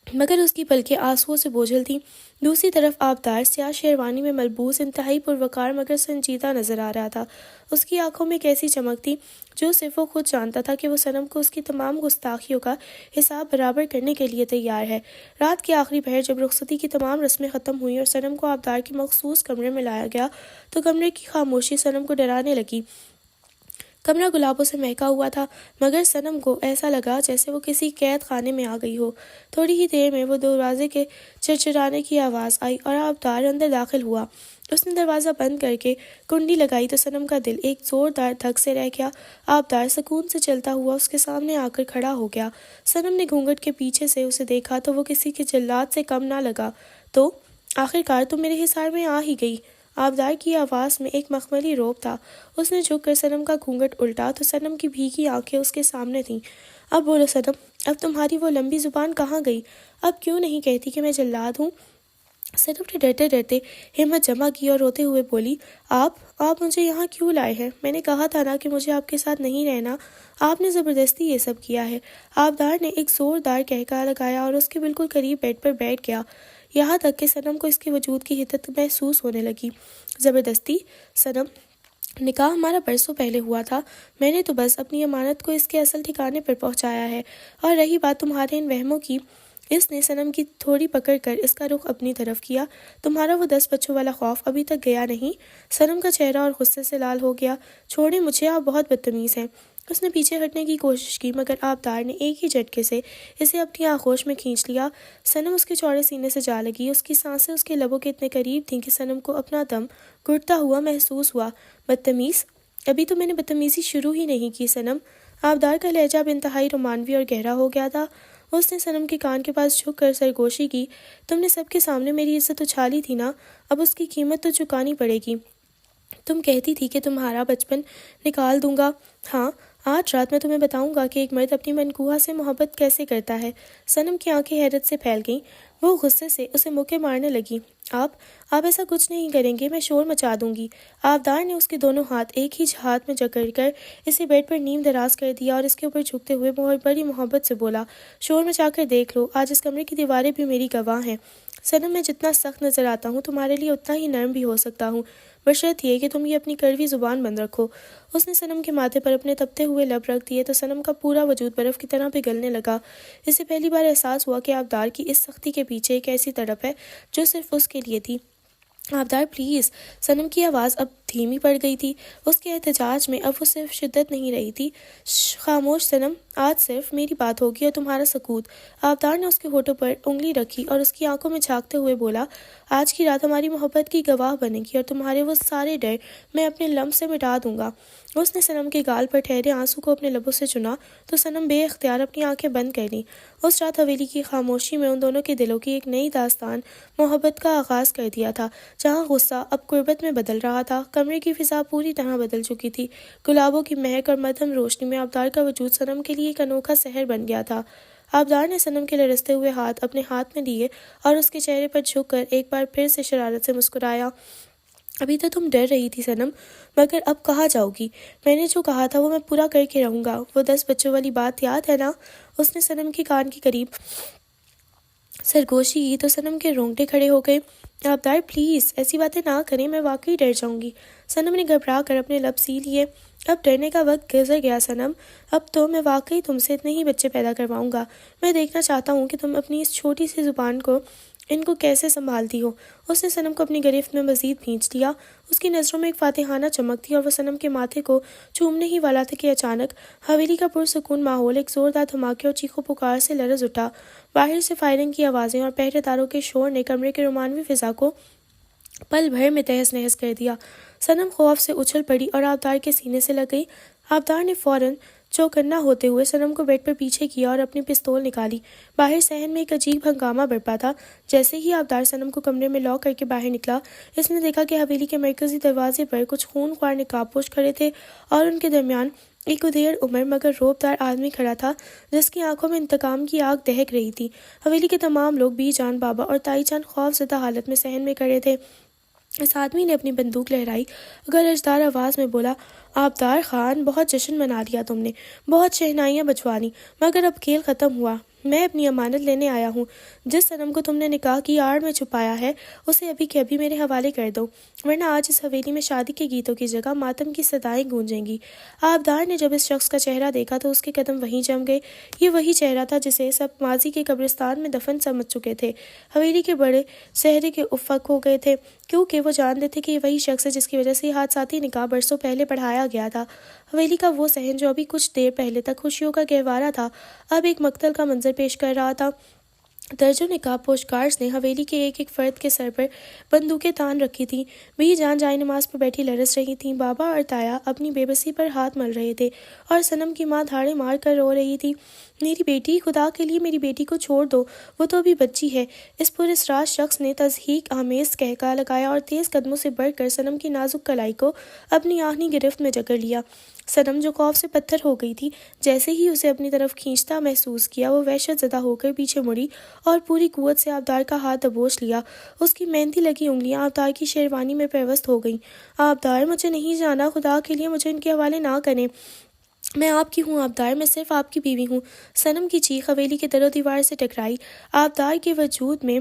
مگر اس کی پلکیں آنسوؤں سے بوجھل تھیں۔ دوسری طرف آبدار سیاہ شیروانی میں ملبوس انتہائی پروقار مگر سنجیدہ نظر آ رہا تھا۔ اس کی آنکھوں میں ایک ایسی چمک تھی جو صرف وہ خود جانتا تھا کہ وہ صنم کو اس کی تمام گستاخیوں کا حساب برابر کرنے کے لیے تیار ہے۔ رات کے آخری پہر جب رخصتی کی تمام رسمیں ختم ہوئیں اور صنم کو آبدار کے مخصوص کمرے میں لایا گیا تو کمرے کی خاموشی صنم کو ڈرانے لگی۔ کمرہ گلابوں سے مہکا ہوا تھا، مگر صنم کو ایسا لگا جیسے وہ کسی قید خانے میں آ گئی ہو۔ تھوڑی ہی دیر میں وہ دروازے کے چرچرانے کی آواز آئی اور آبدار اندر داخل ہوا۔ اس نے دروازہ بند کر کے کنڈی لگائی تو صنم کا دل ایک زوردار دھک سے رہ گیا۔ آبدار سکون سے چلتا ہوا اس کے سامنے آ کر کھڑا ہو گیا۔ صنم نے گھونگھٹ کے پیچھے سے اسے دیکھا تو وہ کسی کے جلاد سے کم نہ لگا۔ تو آخرکار تم میرے حصار میں آ ہی گئی۔ آبدار کی آواز میں ایک مخملی رعب تھا۔ اس نے جھک کر صنم کا گھونگھٹ الٹا تو صنم کی بھیگی آنکھیں اس کے سامنے تھیں۔ اب بولو صنم، اب تمہاری وہ لمبی زبان کہاں گئی؟ اب کیوں نہیں کہتی کہ میں جلاد ہوں؟ صنم نے ڈرتے ڈرتے ہمت جمع کی اور روتے ہوئے بولی، آپ مجھے یہاں کیوں لائے ہیں؟ میں نے کہا تھا نا کہ مجھے آپ کے ساتھ نہیں رہنا، آپ نے زبردستی یہ سب کیا ہے۔ آبدار نے ایک زوردار قہقہہ لگایا اور اس کے بالکل قریب بیڈ پر بیٹھ گیا، یہاں تک کہ صنم کو اس کے وجود کی حدت محسوس ہونے لگی۔ زبردستی؟ صنم، نکاح ہمارا برسوں پہلے ہوا تھا، میں نے تو بس اپنی امانت کو اس کے اصل ٹھکانے پر پہنچایا ہے، اور رہی بات تمہارے ان وہموں کی، اس نے صنم کی تھوڑی پکڑ کر اس کا رخ اپنی طرف کیا، تمہارا وہ 10 بچوں والا خوف ابھی تک گیا نہیں؟ صنم کا چہرہ اور غصے سے لال ہو گیا۔ چھوڑیں مجھے، آپ بہت بدتمیز ہیں۔ اس نے پیچھے ہٹنے کی کوشش کی مگر آبدار نے ایک ہی جھٹکے سے اسے اپنی آغوش میں کھینچ لیا۔ صنم اس کے چوڑے سینے سے جا لگی، اس کی سانسیں اس کے لبوں کے اتنے قریب تھیں کہ صنم کو اپنا دم گھٹتا ہوا محسوس ہوا۔ بدتمیز؟ ابھی تو میں نے بدتمیزی شروع ہی نہیں کی صنم۔ آبدار کا لہجہ اب انتہائی رومانوی اور گہرا ہو گیا تھا۔ اس نے صنم کے کان کے پاس جھک کر سرگوشی کی، تم نے سب کے سامنے میری عزت اچھالی تھی نا، اب اس کی قیمت تو چکانی پڑے گی۔ تم کہتی تھی کہ تمہارا بچپن نکال دوں گا، ہاں، آج رات میں تمہیں بتاؤں گا کہ ایک مرد اپنی منکوہہ سے محبت کیسے کرتا ہے۔ صنم کی آنکھیں حیرت سے پھیل گئیں، وہ غصے سے اسے مکے مارنے لگی۔ آپ ایسا کچھ نہیں کریں گے، میں شور مچا دوں گی۔ آبدار نے اس کے دونوں ہاتھ ایک ہی ہاتھ میں جکڑ کر اسے بیڈ پر نیم دراز کر دیا اور اس کے اوپر جھکتے ہوئے بڑی محبت سے بولا، شور مچا کر دیکھ لو، آج اس کمرے کی دیواریں بھی میری گواہ ہیں۔ صنم، میں جتنا سخت نظر آتا ہوں تمہارے لیے اتنا ہی نرم بھی ہو سکتا ہوں، بشرط یہ کہ تم یہ اپنی کڑوی زبان بند رکھو۔ اس نے صنم کے ماتھے پر اپنے تپتے ہوئے لب رکھ دیے تو صنم کا پورا وجود برف کی طرح پگھلنے لگا۔ اسے پہلی بار احساس ہوا کہ آبدار کی اس سختی کے پیچھے ایک ایسی تڑپ ہے جو صرف اس کے لیے تھی۔ آبدار پلیز۔ صنم کی آواز اب دھیمی پڑ گئی تھی، اس کے احتجاج میں اب وہ صرف شدت نہیں رہی تھی۔ خاموش صنم، آج صرف میری بات ہوگی اور تمہارا سکوت۔ آبدار نے اس کے ہونٹوں پر انگلی رکھی اور اس کی آنکھوں میں جھانکتے ہوئے بولا، آج کی رات ہماری محبت کی گواہ بنے گی اور تمہارے وہ سارے ڈر میں اپنے لمس سے مٹا دوں گا۔ اس نے صنم کے گال پر ٹھہرے آنسو کو اپنے لبوں سے چنا تو صنم بے اختیار اپنی آنکھیں بند کر لیں۔ اس رات حویلی کی خاموشی میں ان دونوں کے دلوں کی ایک نئی داستان محبت کا آغاز کر دیا تھا، جہاں غصہ اب قربت میں بدل رہا تھا۔ کمرے کی فضا پوری طرح بدل چکی تھی، گلابوں کی مہک اور مدھم روشنی میں آبدار کا وجود صنم کے لیے ایک انوکھا سحر بن گیا تھا۔ آبدار نے صنم کے لرزتے ہوئے ہاتھ اپنے ہاتھ میں لیے اور اس کے چہرے پر جھک کر ایک بار پھر سے شرارت سے مسکرایا۔ ابھی تو تم ڈر رہی تھی صنم، مگر اب کہاں جاؤ گی؟ میں نے جو کہا تھا وہ میں پورا کر کے رہوں گا، وہ 10 بچوں والی بات یاد ہے نا؟ اس نے صنم کے کان کے قریب سرگوشی کی تو صنم کے رونگٹے کھڑے ہو گئے۔ آبدار پلیز ایسی باتیں نہ کریں، میں واقعی ڈر جاؤں گی۔ صنم نے گھبرا کر اپنے لب سی لیے۔ اب ڈرنے کا وقت گزر گیا صنم، اب تو میں واقعی تم سے اتنے ہی بچے پیدا کرواؤں گا۔ میں دیکھنا چاہتا ہوں کہ تم اپنی اس چھوٹی سی زبان کو ان کو کیسے سنبھالتی ہو۔ اس نے صنم کو اپنی گرفت میں مزید کھینچ لیا، اس کی نظروں میں ایک فاتحانہ چمک تھی اور وہ صنم کے ماتھے کو چومنے ہی والا تھا کہ اچانک حویلی کا پرسکون ماحول ایک زوردار دھماکے اور چیخو پکار سے لرز اٹھا۔ باہر سے فائرنگ کی آوازیں اور پہرے داروں کے شور نے کمرے کے رومانوی فضا کو پل بھر میں تہس نہس کر دیا۔ صنم خوف سے اچھل پڑی اور آبدار کے سینے سے لگ گئی۔ آبدار نے فوراً چوکنا ہوتے ہوئے صنم کو بیڈ پر پیچھے کیا اور اپنی پستول نکالی۔ باہر صحن میں ایک عجیب ہنگامہ برپا تھا۔ جیسے ہی آبدار صنم کو کمرے میں لاک کر کے باہر نکلا، اس نے دیکھا کہ حویلی کے مرکزی دروازے پر کچھ خون خوار نقاب پوش کھڑے تھے اور ان کے درمیان ایک ادھیڑ عمر مگر روبدار آدمی کھڑا تھا جس کی آنکھوں میں انتقام کی آگ دہک رہی تھی۔ حویلی کے تمام لوگ بی جان بابا اور تائی جان خوف زدہ حالت میں صحن میں کھڑے تھے۔ اس آدمی نے اپنی بندوق لہرائی، اگر اجدار آواز میں بولا، آبدار خان، بہت جشن منا لیا تم نے، بہت شہنائیاں بجوا لیں، مگر اب کھیل ختم ہوا۔ میں اپنی امانت لینے آیا ہوں۔ جس صنم کو تم نے نکاح کی آڑ میں چھپایا ہے اسے ابھی کے ابھی میرے حوالے کر دو، ورنہ آج اس حویلی میں شادی کے گیتوں کی جگہ ماتم کی صدائیں گونجیں گی۔ آبدار نے جب اس شخص کا چہرہ دیکھا تو اس کے قدم وہیں جم گئے۔ یہ وہی چہرہ تھا جسے سب ماضی کے قبرستان میں دفن سمجھ چکے تھے۔ حویلی کے بڑے صحرے کے افق ہو گئے تھے، کیونکہ وہ جانتے تھے کہ یہ وہی شخص ہے جس کی وجہ سے یہ حادثاتی نکاح برسوں پہلے پڑھایا گیا تھا۔ حویلی کا وہ صحن جو ابھی کچھ دیر پہلے تک خوشیوں کا گہوارہ تھا، اب ایک مقتل کا منظر پیش کر رہا تھا۔ درجوں نقاب پوش گارڈز نے حویلی کے ایک ایک فرد کے سر پر بندوقیں تان رکھی تھیں۔ بی جان جائے نماز پر بیٹھی لرز رہی تھیں۔ بابا اور تایا اپنی بے بسی پر ہاتھ مل رہے تھے اور صنم کی ماں دھاڑے مار کر رو رہی تھی، میری بیٹی، خدا کے لیے میری بیٹی کو چھوڑ دو، وہ تو ابھی بچی ہے۔ اس پراسرار شخص نے تضحیک آمیز قہقہہ لگایا اور تیز قدموں سے بڑھ کر صنم کی نازک کلائی کو اپنی آہنی گرفت میں جکڑ لیا۔ صنم جو خوف سے پتھر ہو گئی تھی، جیسے ہی اسے اپنی طرف کھینچتا محسوس کیا، وہ وحشت زدہ ہو کر پیچھے مڑی اور پوری قوت سے آبدار کا ہاتھ دبوچ لیا۔ اس کی مہندی لگی انگلیاں آبدار کی شیروانی میں پیوست ہو گئیں۔ آبدار، مجھے نہیں جانا، خدا کے لیے مجھے ان کے حوالے نہ کریں۔ میں آپ کی ہوں آبدار، میں صرف آپ کی بیوی ہوں۔ صنم کی چیخ حویلی کے در و دیوار سے ٹکرائی۔ آبدار کے وجود میں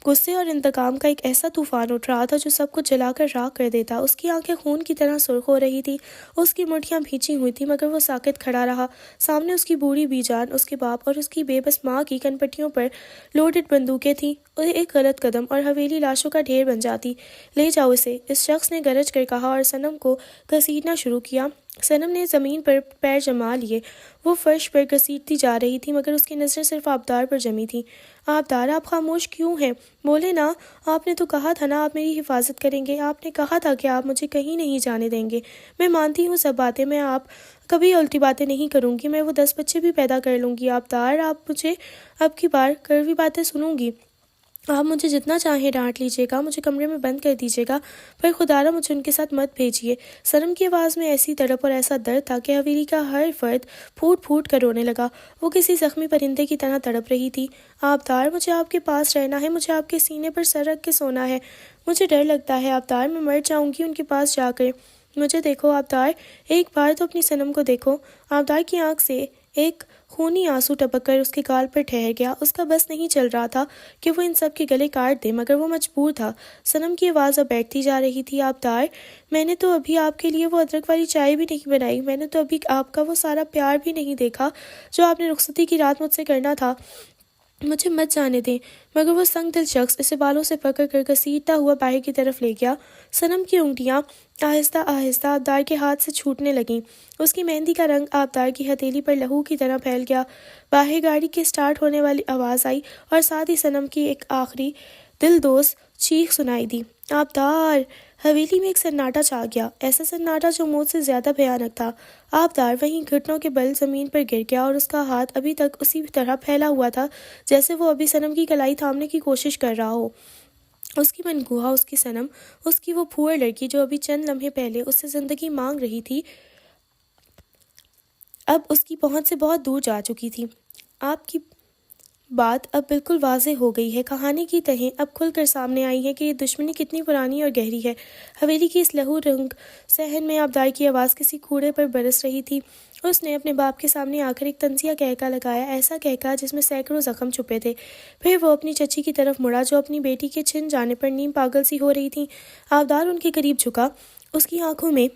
غصے اور انتقام کا ایک ایسا طوفان اٹھ رہا تھا جو سب کچھ جلا کر راکھ کر دیتا۔ اس کی آنکھیں خون کی طرح سرخ ہو رہی تھی، اس کی مٹھیاں بھینچی ہوئی تھیں، مگر وہ ساکت کھڑا رہا۔ سامنے اس کی بوڑھی بی جان، اس کے باپ اور اس کی بے بس ماں کی کنپٹیوں پر لوڈڈ بندوقیں تھیں۔ ایک غلط قدم اور حویلی لاشوں کا ڈھیر بن جاتی۔ لے جاؤ اسے، اس شخص نے گرج کر کہا اور صنم کو گھسیٹنا شروع کیا۔ صنم نے زمین پر پیر جما لیے، وہ فرش پر گھسیٹتی جا رہی تھی، مگر اس کی نظریں صرف آبدار پر جمی تھیں۔ آبدار، آپ خاموش کیوں ہیں؟ بولے نا، آپ نے تو کہا تھا نا آپ میری حفاظت کریں گے، آپ نے کہا تھا کہ آپ مجھے کہیں نہیں جانے دیں گے۔ میں مانتی ہوں سب باتیں، میں آپ کبھی الٹی باتیں نہیں کروں گی، میں وہ 10 بچے بھی پیدا کر لوں گی۔ آبدار، آپ مجھے اب کی بار کڑوی باتیں سنوں گی، آپ مجھے جتنا چاہیں ڈانٹ لیجیے گا، مجھے کمرے میں بند کر دیجیے گا، پر خدا را مجھے ان کے ساتھ مت بھیجیے۔ صنم کی آواز میں ایسی تڑپ اور ایسا درد تھا کہ حویلی کا ہر فرد پھوٹ پھوٹ کر رونے لگا۔ وہ کسی زخمی پرندے کی طرح تڑپ رہی تھی۔ آبدار، مجھے آپ کے پاس رہنا ہے، مجھے آپ کے سینے پر سر رکھ کے سونا ہے، مجھے ڈر لگتا ہے آبدار، میں مر جاؤں گی ان کے پاس جا کر۔ مجھے دیکھو آبدار، ایک بار تو اپنی صنم کو دیکھو۔ آبدار کی آنکھ سے ایک خونی آنسو ٹپک کر اس کے گال پر ٹھہر گیا۔ اس کا بس نہیں چل رہا تھا کہ وہ ان سب کے گلے کاٹ دے، مگر وہ مجبور تھا۔ صنم کی آواز اب بیٹھتی جا رہی تھی۔ آبدار، میں نے تو ابھی آپ کے لیے وہ ادرک والی چائے بھی نہیں بنائی، میں نے تو ابھی آپ کا وہ سارا پیار بھی نہیں دیکھا جو آپ نے رخصتی کی رات مجھ سے کرنا تھا، مجھے مت جانے دیں۔ مگر وہ سنگ دل شخص اسے بالوں سے پکڑ کر گھسیٹتا ہوا باہر کی طرف لے گیا۔ صنم کی انگلیاں آہستہ آہستہ آبدار کے ہاتھ سے چھوٹنے لگیں۔ اس کی مہندی کا رنگ آبدار کی ہتھیلی پر لہو کی طرح پھیل گیا۔ باہر گاڑی کے سٹارٹ ہونے والی آواز آئی اور ساتھ ہی صنم کی ایک آخری دل دوز چیخ سنائی دی، آبدار! حویلی میں ایک سناٹا چھا گیا، ایسا سناٹا جو موت سے زیادہ بھیانک تھا۔ آبدار وہیں گھٹنوں کے بل زمین پر گر گیا اور اس کا ہاتھ ابھی تک اسی طرح پھیلا ہوا تھا جیسے وہ ابھی صنم کی کلائی تھامنے کی کوشش کر رہا ہو۔ اس کی منگوہا، اس کی صنم، اس کی وہ پھوڑ لڑکی جو ابھی چند لمحے پہلے اس سے زندگی مانگ رہی تھی، اب اس کی پہنچ سے بہت دور جا چکی تھی۔ آپ کی بات اب بالکل واضح ہو گئی ہے، کہانی کی تہیں اب کھل کر سامنے آئی ہیں کہ یہ دشمنی کتنی پرانی اور گہری ہے۔ حویلی کی اس لہو رنگ صحن میں آبدار کی آواز کسی کوڑے پر برس رہی تھی۔ اس نے اپنے باپ کے سامنے آ کر ایک طنزیہ کہکا لگایا، ایسا کہکا جس میں سینکڑوں زخم چھپے تھے۔ پھر وہ اپنی چچی کی طرف مڑا جو اپنی بیٹی کے چھن جانے پر نیم پاگل سی ہو رہی تھی۔ آبدار ان کے قریب جھکا، اس کی آنکھوں میں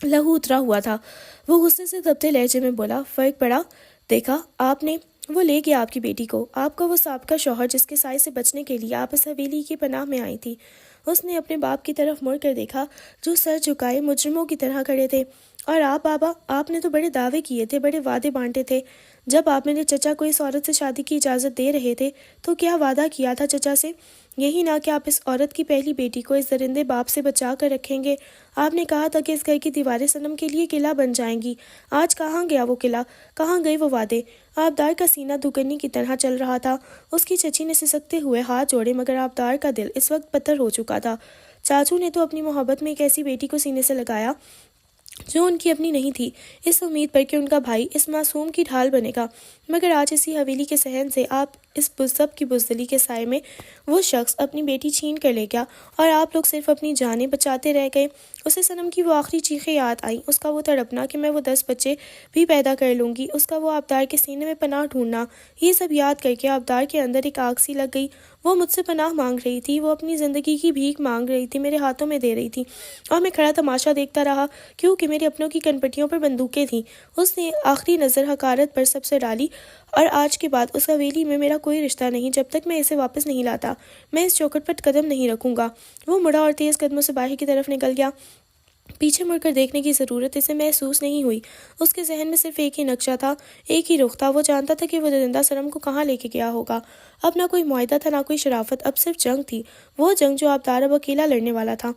لہو اترا ہوا تھا۔ وہ غصے سے دبتے لہجے میں بولا، فرق پڑا؟ دیکھا آپ نے، وہ لے گیا آپ کی بیٹی کو، آپ کا وہ سابقہ شوہر جس کے سائے سے بچنے کے لیے آپ اس حویلی کی پناہ میں آئی تھی۔ اس نے اپنے باپ کی طرف مڑ کر دیکھا جو سر جھکائے مجرموں کی طرح کھڑے تھے۔ اور آپ بابا، آپ نے تو بڑے دعوے کیے تھے، بڑے وعدے بانٹے تھے۔ جب آپ میرے چچا کو اس عورت سے شادی کی اجازت دے رہے تھے تو کیا وعدہ کیا تھا چچا سے؟ یہی نہ کہ آپ اس عورت کی پہلی بیٹی کو اس درندے باپ سے بچا کر رکھیں گے۔ آپ نے کہا تھا کہ اس گھر کی دیواریں صنم کے لیے قلعہ بن جائیں گی۔ آج کہاں گیا وہ قلعہ؟ کہاں گئے وہ وعدے؟ آبدار کا سینہ دھکرنی کی طرح چل رہا تھا۔ اس کی چچی نے سسکتے ہوئے ہاتھ جوڑے، مگر آبدار کا دل اس وقت پتھر ہو چکا تھا۔ چاچو نے تو اپنی محبت میں ایک ایسی بیٹی کو سینے سے لگایا جو ان کی اپنی نہیں تھی، اس امید پر کہ ان کا بھائی اس معصوم کی ڈھال بنے گا، مگر آج اسی حویلی کے صحن سے آپ اس سب کی بزدلی کے سائے میں وہ شخص اپنی بیٹی چھین کر لے گیا اور آپ لوگ صرف اپنی جانیں بچاتے رہ گئے۔ اسے صنم کی وہ آخری چیخیں یاد آئیں، اس کا وہ تڑپنا کہ میں وہ 10 بچے بھی پیدا کر لوں گی، اس کا وہ آبدار کے سینے میں پناہ ڈھونڈنا۔ یہ سب یاد کر کے آبدار کے اندر ایک آگ سی لگ گئی۔ وہ مجھ سے پناہ مانگ رہی تھی، وہ اپنی زندگی کی بھیک مانگ رہی تھی، میرے ہاتھوں میں دے رہی تھی، اور میں کھڑا تماشا دیکھتا رہا کیونکہ میرے اپنوں کی کنپٹیوں پر بندوقیں تھیں۔ اس نے آخری نظر حقارت پر سب سے ڈالی، اور آج کے بعد اس حویلی میں میرا کوئی رشتہ نہیں جب تک میں اسے واپس نہیں لاتا، میں اس چوکھٹ پر قدم نہیں رکھوں گا۔ وہ مڑا اور تیز قدموں سے باہر کی طرف نکل گیا۔ پیچھے مڑ کر دیکھنے کی ضرورت اسے محسوس نہیں ہوئی۔ اس کے ذہن میں صرف ایک ہی نقشہ تھا، ایک ہی رخ تھا۔ وہ جانتا تھا کہ وہ درندہ صنم کو کہاں لے کے گیا ہوگا۔ اب نہ کوئی معاہدہ تھا، نہ کوئی شرافت، اب صرف جنگ تھی، وہ جنگ جو آبدار اب اکیلا لڑنے والا تھا۔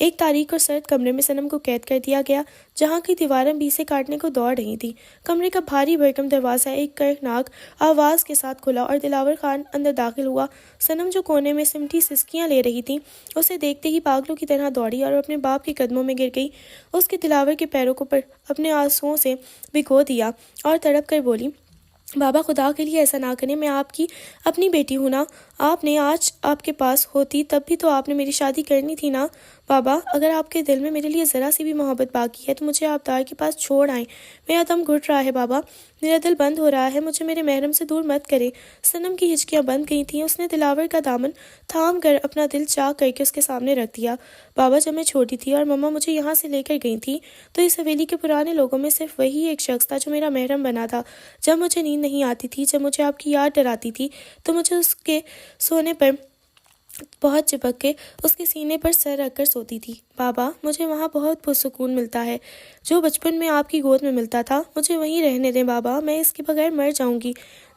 ایک تاریک اور سرد کمرے میں صنم کو قید کر دیا گیا، جہاں کی دیواریں بھی اسے کاٹنے کو دوڑ رہی تھیں۔ کمرے کا بھاری بھرکم دروازہ ایک کرناک آواز کے ساتھ کھلا اور دلاور خان اندر داخل ہوا۔ صنم جو کونے میں سمٹی سسکیاں لے رہی تھی، اسے دیکھتے ہی پاگلوں کی طرح دوڑی اور اپنے باپ کے قدموں میں گر گئی۔ اس کے دلاور کے پیروں کو پر اپنے آنسوؤں سے بھگو دیا اور تڑپ کر بولی، بابا خدا کے لیے ایسا نہ کریں، میں آپ کی اپنی بیٹی ہوں نا، آپ نے آج آپ کے پاس ہوتی تب بھی تو آپ نے میری شادی کرنی تھی نا بابا، اگر آپ کے دل میں میرے لیے ذرا سی بھی محبت باقی ہے تو مجھے آبدار کے پاس چھوڑ آئیں، میرا دم گھٹ رہا ہے بابا، میرا دل بند ہو رہا ہے، مجھے میرے محرم سے دور مت کریں۔ صنم کی ہچکیاں بند گئی تھیں، اس نے دلاور کا دامن تھام کر اپنا دل چاک کر کے اس کے سامنے رکھ دیا۔ بابا جب میں چھوٹی تھی اور مما مجھے یہاں سے لے کر گئی تھی تو اس حویلی کے پرانے لوگوں میں صرف وہی ایک شخص تھا جو میرا محرم بنا تھا۔ جب مجھے نیند نہیں آتی تھی، جب مجھے آپ کی یاد ڈراتی تھی تو مجھے اس کے سونے پر بہت چپک کے اس کے سینے پر سر رکھ کر سوتی تھی۔ بابا مجھے وہاں بہت پرسکون ملتا ہے، جو بچپن میں آپ کی گود میں ملتا تھا، مجھے وہیں رہنے دیں بابا، میں اس کے بغیر مر جاؤں گی۔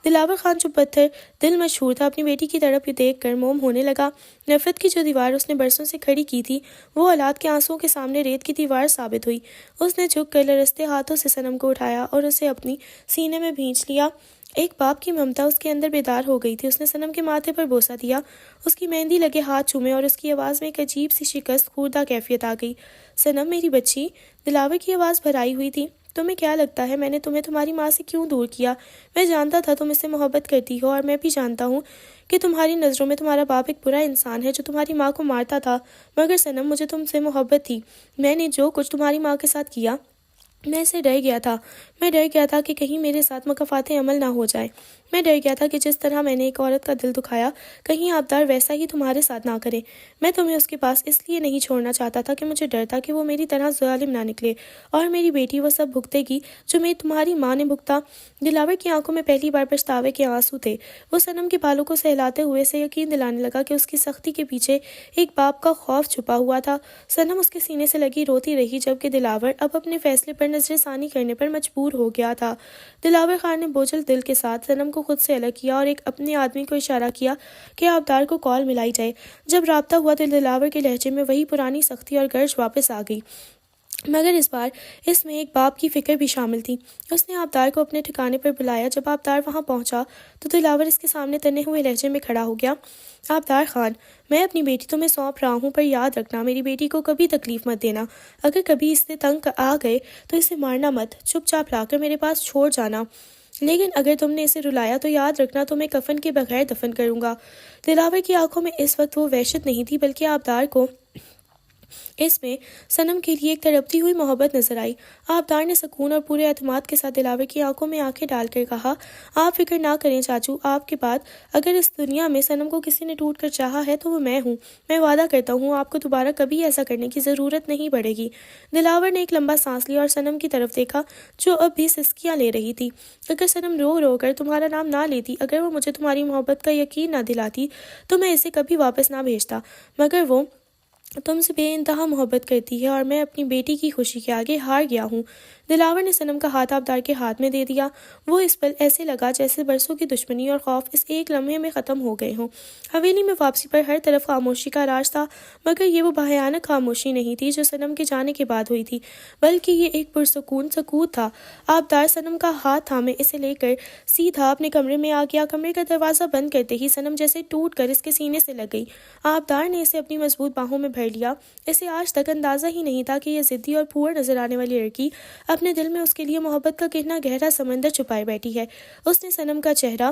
دلاور خان جو پتھر دل مشہور تھا، اپنی بیٹی کی طرف دیکھ کر موم ہونے لگا۔ نفرت کی جو دیوار اس نے برسوں سے کھڑی کی تھی، وہ اولاد کے آنسوؤں کے سامنے ریت کی دیوار ثابت ہوئی۔ اس نے جھک کر لرزتے ہاتھوں سے صنم کو اٹھایا اور اسے اپنی سینے میں بھینچ لیا۔ ایک باپ کی ممتا اس کے اندر بیدار ہو گئی تھی۔ اس نے صنم کے ماتھے پر بوسہ دیا، اس کی مہندی لگے ہاتھ چومے اور اس کی آواز میں ایک عجیب سی شکست خوردہ کیفیت آ گئی۔ صنم میری بچی، دلاور کی آواز بھرائی ہوئی تھی، تمہیں کیا لگتا ہے میں نے تمہیں تمہاری ماں سے کیوں دور کیا؟ میں جانتا تھا تم اس سے محبت کرتی ہو، اور میں بھی جانتا ہوں کہ تمہاری نظروں میں تمہارا باپ ایک برا انسان ہے جو تمہاری ماں کو مارتا تھا، مگر صنم مجھے تم سے محبت تھی۔ میں نے جو کچھ تمہاری ماں کے ساتھ کیا، میں اسے ڈر گیا تھا، میں ڈر گیا تھا کہ کہیں میرے ساتھ مکافات عمل نہ ہو جائے، میں ڈر گیا تھا کہ جس طرح میں نے ایک عورت کا دل دکھایا، کہیں آبدار ویسا ہی تمہارے ساتھ نہ کرے۔ میں تمہیں اس کے پاس اس لیے نہیں چھوڑنا چاہتا تھا کہ مجھے ڈر تھا کہ وہ میری طرح ظالم نہ نکلے اور میری بیٹی وہ سب بھگتے گی جو میں تمہاری ماں نے بھگتا۔ دلاور کی آنکھوں میں پہلی بار پچھتاوے کے آنسو تھے۔ وہ صنم کے بالوں کو سہلاتے ہوئے سے یقین دلانے لگا کہ اس کی سختی کے پیچھے ایک باپ کا خوف چھپا ہوا تھا۔ صنم اس کے سینے سے لگی روتی رہی، جبکہ دلاور اب اپنے فیصلے پر نظر ثانی کرنے پر مجبور ہو گیا تھا۔ دلاور خان نے بوجھل دل کے ساتھ صنم کو خود سے الگ کیا اور ایک اپنے آدمی کو اشارہ کیا کہ آبدار کو کال ملائی جائے۔ جب رابطہ ہوا تو دلاور کے لہجے میں وہی پرانی سختی اور گرج واپس آ گئی، مگر اس بار اس میں ایک باپ کی فکر بھی شامل تھی۔ اس نے آبدار کو اپنے ٹھکانے پر بلایا۔ جب آبدار وہاں پہنچا تو دلاور اس کے سامنے تنے ہوئے لہجے میں کھڑا ہو گیا۔ آبدار خان، میں اپنی بیٹی تمہیں سونپ رہا ہوں، پر یاد رکھنا میری بیٹی کو کبھی تکلیف مت دینا۔ اگر کبھی اس سے تنگ آ گئے تو اسے مارنا مت، چپ چاپ لا کر میرے پاس چھوڑ جانا، لیکن اگر تم نے اسے رلایا تو یاد رکھنا تمہیں کفن کے بغیر دفن کروں گا۔ دلاور کی آنکھوں میں اس وقت وہ وحشت نہیں تھی، بلکہ آبدار کو اس میں صنم کے لیے ایک تڑپتی ہوئی محبت نظر آئی۔ آبدار نے سکون اور پورے اعتماد کے ساتھ دلاور کی آنکھوں میں آنکھیں ڈال کر کہا، آپ فکر نہ کریں چاچو، آپ کے بعد اگر اس دنیا میں صنم کو کسی نے ٹوٹ کر چاہا ہے تو وہ میں ہوں۔ میں وعدہ کرتا ہوں آپ کو دوبارہ کبھی ایسا کرنے کی ضرورت نہیں پڑے گی۔ دلاور نے ایک لمبا سانس لیا اور صنم کی طرف دیکھا جو اب بھی سسکیاں لے رہی تھی۔ اگر صنم رو رو کر تمہارا نام نہ لیتی، اگر وہ مجھے تمہاری محبت کا یقین نہ دلاتی تو میں اسے کبھی واپس نہ بھیجتا، مگر وہ تم سے بے انتہا محبت کرتی ہے اور میں اپنی بیٹی کی خوشی کے آگے ہار گیا ہوں۔ دلاور نے صنم کا ہاتھ آبدار کے ہاتھ میں دے دیا۔ وہ اس پل ایسے لگا جیسے برسوں کی دشمنی اور خوف اس ایک لمحے میں ختم ہو گئے ہوں۔ حویلی میں واپسی پر ہر طرف خاموشی کا راج تھا، مگر یہ وہ بھیانک خاموشی نہیں تھی جو صنم کے جانے کے بعد ہوئی تھی، بلکہ یہ ایک پرسکون سکوت تھا۔ آبدار صنم کا ہاتھ تھامے اسے لے کر سیدھا اپنے کمرے میں آ گیا۔ کمرے کا دروازہ بند کرتے ہی صنم جیسے ٹوٹ کر اس کے سینے سے لگ گئی۔ آبدار نے اسے اپنی مضبوط باہوں میں بھر لیا۔ اسے آج تک اندازہ ہی نہیں تھا کہ یہ ضدی اور پھوڑ نظر آنے والی لڑکی اپنے دل میں اس کے لیے محبت کا کتنا گہرا سمندر چھپائے بیٹھی ہے۔ اس نے صنم کا چہرہ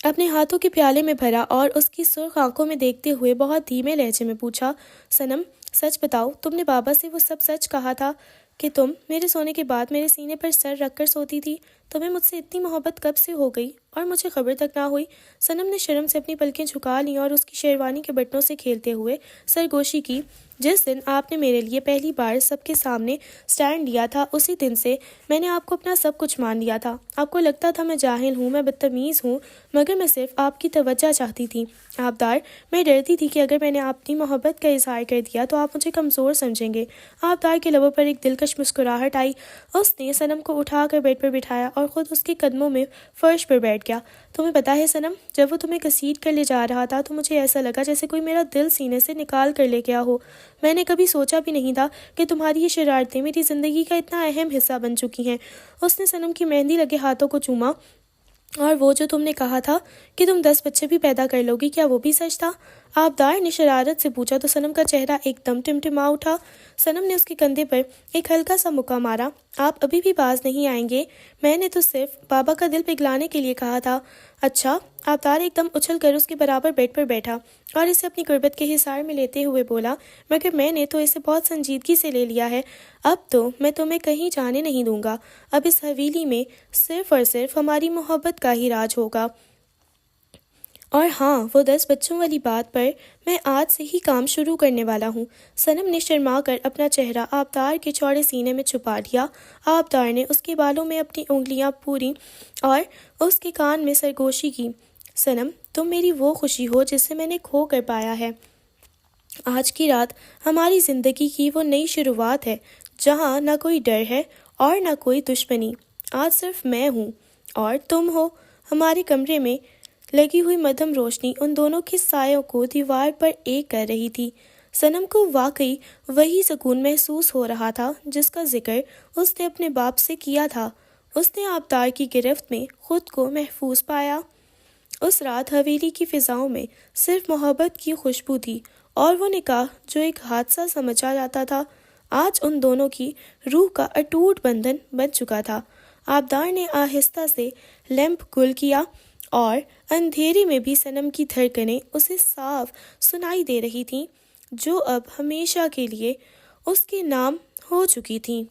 اپنے ہاتھوں کے پیالے میں بھرا اور اس کی سرخ آنکھوں میں دیکھتے ہوئے بہت دھیمے لہجے میں پوچھا، صنم سچ بتاؤ، تم نے بابا سے وہ سب سچ کہا تھا کہ تم میرے سونے کے بعد میرے سینے پر سر رکھ کر سوتی تھی؟ تمہیں مجھ سے اتنی محبت کب سے ہو گئی اور مجھے خبر تک نہ ہوئی؟ صنم نے شرم سے اپنی پلکیں جھکا لیں اور اس کی شیروانی کے بٹنوں سے کھیلتے ہوئے سرگوشی کی، جس دن آپ نے میرے لیے پہلی بار سب کے سامنے سٹینڈ لیا تھا، اسی دن سے میں نے آپ کو اپنا سب کچھ مان لیا تھا۔ آپ کو لگتا تھا میں جاہل ہوں، میں بدتمیز ہوں، مگر میں صرف آپ کی توجہ چاہتی تھی۔ آبدار، میں ڈرتی تھی کہ اگر میں نے اپنی محبت کا اظہار کر دیا تو آپ مجھے کمزور سمجھیں گے۔ آبدار کے لبوں پر ایک دلکش مسکراہٹ آئی۔ اس نے صنم کو اٹھا کر بیڈ پر بٹھایا اور اور خود اس کے قدموں میں فرش پر بیٹھ گیا۔ تمہیں پتہ ہے صنم، جب وہ تمہیں گھسیٹ کر لے جا رہا تھا تو مجھے ایسا لگا جیسے کوئی میرا دل سینے سے نکال کر لے گیا ہو۔ میں نے کبھی سوچا بھی نہیں تھا کہ تمہاری یہ شرارتیں میری زندگی کا اتنا اہم حصہ بن چکی ہیں۔ اس نے صنم کی مہندی لگے ہاتھوں کو چوما۔ اور وہ جو تم نے کہا تھا کہ تم 10 بچے بھی پیدا کر لو گی، کیا وہ بھی سچ تھا؟ آبدار نے شرارت سے پوچھا تو صنم کا چہرہ ایک دم ٹمٹما اٹھا۔ صنم نے اس کے کندھے پر ایک ہلکا سا مکہ مارا۔ آپ ابھی بھی باز نہیں آئیں گے؟ میں نے تو صرف بابا کا دل پگلانے کے لیے کہا تھا۔ اچھا؟ آبدار ایک دم اچھل کر اس کے برابر بیڈ پر بیٹھا اور اسے اپنی غربت کے حصار میں لیتے ہوئے بولا، مگر میں نے تو اسے بہت سنجیدگی سے لے لیا ہے۔ اب تو میں تمہیں کہیں جانے نہیں دوں گا۔ اب اس حویلی میں صرف اور صرف ہماری محبت کا ہی راج ہوگا۔ اور ہاں، وہ 10 بچوں والی بات پر میں آج سے ہی کام شروع کرنے والا ہوں۔ صنم نے شرما کر اپنا چہرہ آبدار کے چوڑے سینے میں چھپا لیا۔ آبدار نے اس کے بالوں میں اپنی انگلیاں پوری اور اس کے کان میں سرگوشی کی۔ صنم، تم میری وہ خوشی ہو جسے میں نے کھو کر پایا ہے۔ آج کی رات ہماری زندگی کی وہ نئی شروعات ہے جہاں نہ کوئی ڈر ہے اور نہ کوئی دشمنی۔ آج صرف میں ہوں اور تم ہو۔ ہمارے کمرے میں لگی ہوئی مدھم روشنی ان دونوں کے سایوں کو دیوار پر ایک کر رہی تھی۔ صنم کو واقعی وہی سکون محسوس ہو رہا تھا جس کا ذکر اس نے اپنے باپ سے کیا تھا۔ اس نے آبدار کی گرفت میں خود کو محفوظ پایا۔ اس رات حویلی کی فضاؤں میں صرف محبت کی خوشبو تھی اور وہ نکاح جو ایک حادثہ سمجھا جاتا تھا آج ان دونوں کی روح کا اٹوٹ بندھن بن چکا تھا۔ آبدار نے آہستہ سے لیمپ گل کیا اور اندھیرے میں بھی صنم کی دھڑکنیں اسے صاف سنائی دے رہی تھیں جو اب ہمیشہ کے لیے اس کے نام ہو چکی تھیں۔